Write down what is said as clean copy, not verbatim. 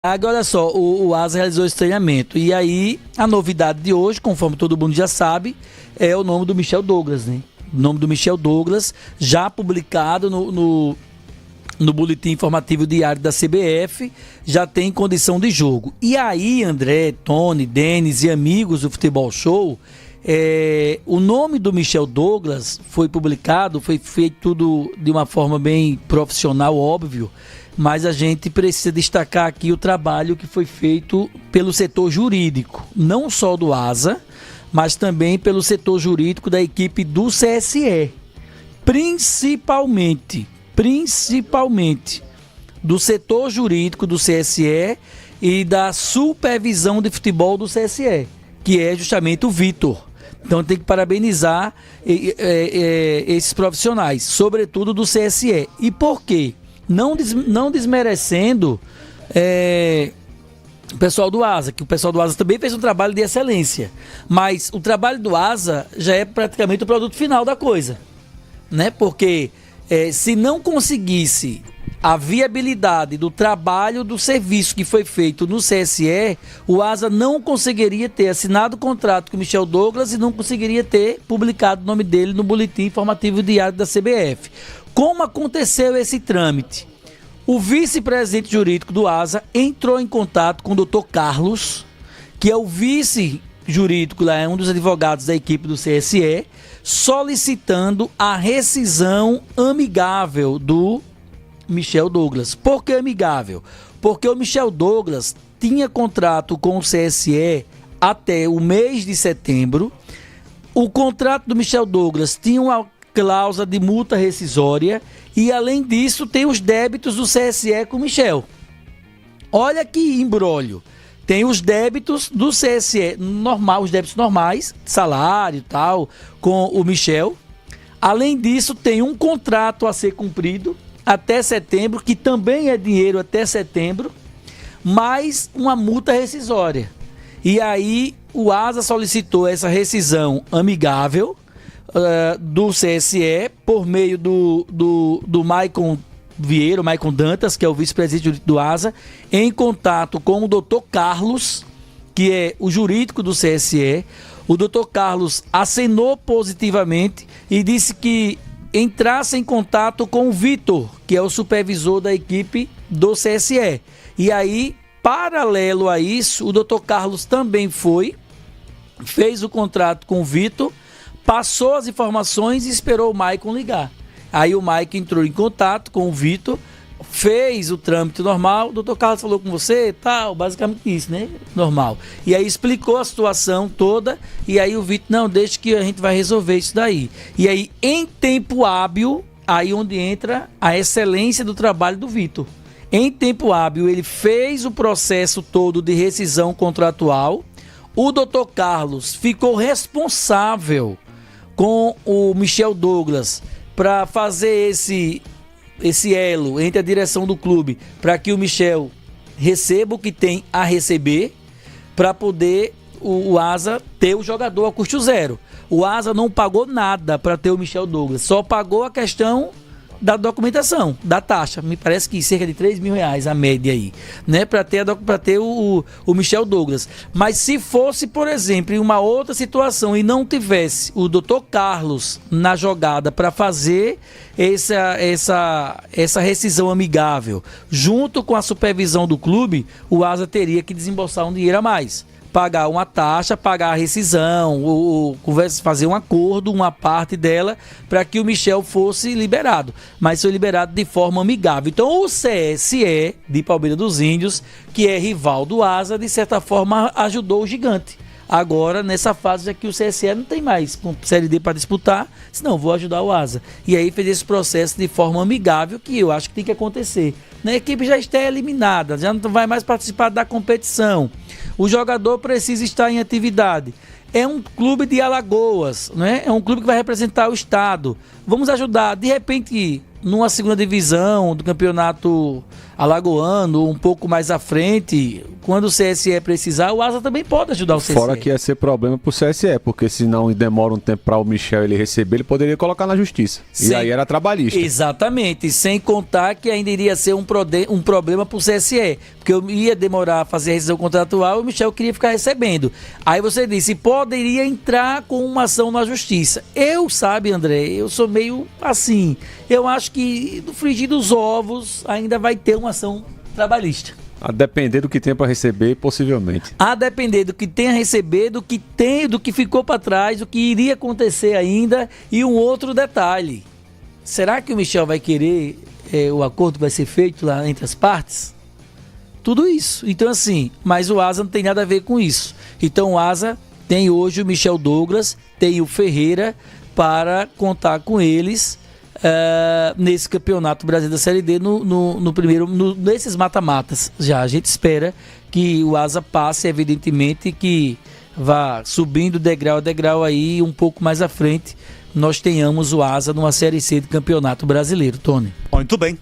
Agora olha só, o Asa realizou esse treinamento. E aí, a novidade de hoje, conforme todo mundo já sabe, é o nome do Michel Douglas, né? O nome do Michel Douglas, já publicado no Boletim Informativo Diário da CBF, já tem condição de jogo. E aí, André, Tony, Denis e amigos do Futebol Show, o nome do Michel Douglas foi publicado, foi feito tudo de uma forma bem profissional, óbvio, mas a gente precisa destacar aqui o trabalho que foi feito pelo setor jurídico, não só do Asa, mas também pelo setor jurídico da equipe do CSE, principalmente do setor jurídico do CSE e da supervisão de futebol do CSE, que é justamente o Vitor. Então tem que parabenizar esses profissionais, sobretudo do CSE. E por quê? Não desmerecendo o pessoal do Asa, que o pessoal do Asa também fez um trabalho de excelência. Mas o trabalho do Asa já é praticamente o produto final da coisa, né? Porque se não conseguisse a viabilidade do trabalho, do serviço que foi feito no CSE, o Asa não conseguiria ter assinado o contrato com o Michel Douglas e não conseguiria ter publicado o nome dele no Boletim Informativo Diário da CBF. Como aconteceu esse trâmite? O vice-presidente jurídico do Asa entrou em contato com o Dr. Carlos, que é o vice-jurídico lá, é um dos advogados da equipe do CSE, solicitando a rescisão amigável do Michel Douglas. Por que amigável? Porque o Michel Douglas tinha contrato com o CSE até o mês de setembro. O contrato do Michel Douglas tinha uma cláusula de multa rescisória e, além disso, tem os débitos do CSE com o Michel. Olha que imbróglio. Tem os débitos do CSE normal, os débitos normais, salário e tal, com o Michel. Além disso, tem um contrato a ser cumprido até setembro, que também é dinheiro até setembro, mais uma multa rescisória. E aí o Asa solicitou essa rescisão amigável do CSE por meio do Maicon Vieira, Maicon Dantas, que é o vice-presidente do Asa, em contato com o Dr. Carlos, que é o jurídico do CSE. O Dr. Carlos acenou positivamente e disse que entrasse em contato com o Vitor, que é o supervisor da equipe do CSE. E aí, paralelo a isso, o Dr. Carlos também fez o contrato com o Vitor, passou as informações e esperou o Maicon ligar. Aí o Maicon entrou em contato com o Vitor, fez o trâmite normal, o Dr. Carlos falou com você, tal, basicamente isso, né? Normal. E aí explicou a situação toda, e aí o Vitor, não, deixa que a gente vai resolver isso daí. E aí, em tempo hábil, aí onde entra a excelência do trabalho do Vitor. Em tempo hábil, ele fez o processo todo de rescisão contratual, o Dr. Carlos ficou responsável com o Michel Douglas para fazer esse elo entre a direção do clube, para que o Michel receba o que tem a receber, para poder o Asa ter o jogador a custo zero. O Asa não pagou nada para ter o Michel Douglas, só pagou a questão da documentação, da taxa, me parece que cerca de R$3.000 a média aí, né, para ter o Michel Douglas. Mas se fosse, por exemplo, em uma outra situação e não tivesse o Dr. Carlos na jogada para fazer essa rescisão amigável, junto com a supervisão do clube, o Asa teria que desembolsar um dinheiro a mais. Pagar uma taxa, pagar a rescisão, fazer um acordo, uma parte dela, para que o Michel fosse liberado. Mas foi liberado de forma amigável. Então o CSE de Palmeira dos Índios, que é rival do Asa, de certa forma ajudou o gigante. Agora, nessa fase, já que o CSE não tem mais com Série D para disputar, senão vou ajudar o Asa. E aí fez esse processo de forma amigável, que eu acho que tem que acontecer. A equipe já está eliminada, já não vai mais participar da competição. O jogador precisa estar em atividade. É um clube de Alagoas, né? É um clube que vai representar o estado. Vamos ajudar. De repente, numa segunda divisão do campeonato Alagoano, um pouco mais à frente, quando o CSE precisar, o Asa também pode ajudar o CSE. Fora que ia ser problema pro CSE, porque se não demora um tempo para o Michel ele receber, ele poderia colocar na justiça. E aí era trabalhista. Exatamente, sem contar que ainda iria ser um problema pro CSE, porque eu ia demorar a fazer a rescisão contratual e o Michel queria ficar recebendo. Aí você disse, poderia entrar com uma ação na justiça. Sabe, André, eu sou meio assim, eu acho que no frigir dos ovos ainda vai ter uma ação trabalhista. A depender do que tem para receber, possivelmente. A depender do que tem a receber, do que ficou para trás, do que iria acontecer ainda. E um outro detalhe, será que o Michel vai querer o acordo que vai ser feito lá entre as partes? Tudo isso. Então assim, mas o Asa não tem nada a ver com isso. Então o Asa tem hoje o Michel Douglas, tem o Ferreira para contar com eles nesse Campeonato Brasileiro da Série D nesses mata-matas. Já a gente espera que o Asa passe, evidentemente, que vá subindo degrau a degrau aí, um pouco mais à frente nós tenhamos o Asa numa Série C do Campeonato Brasileiro, Tony. Muito bem.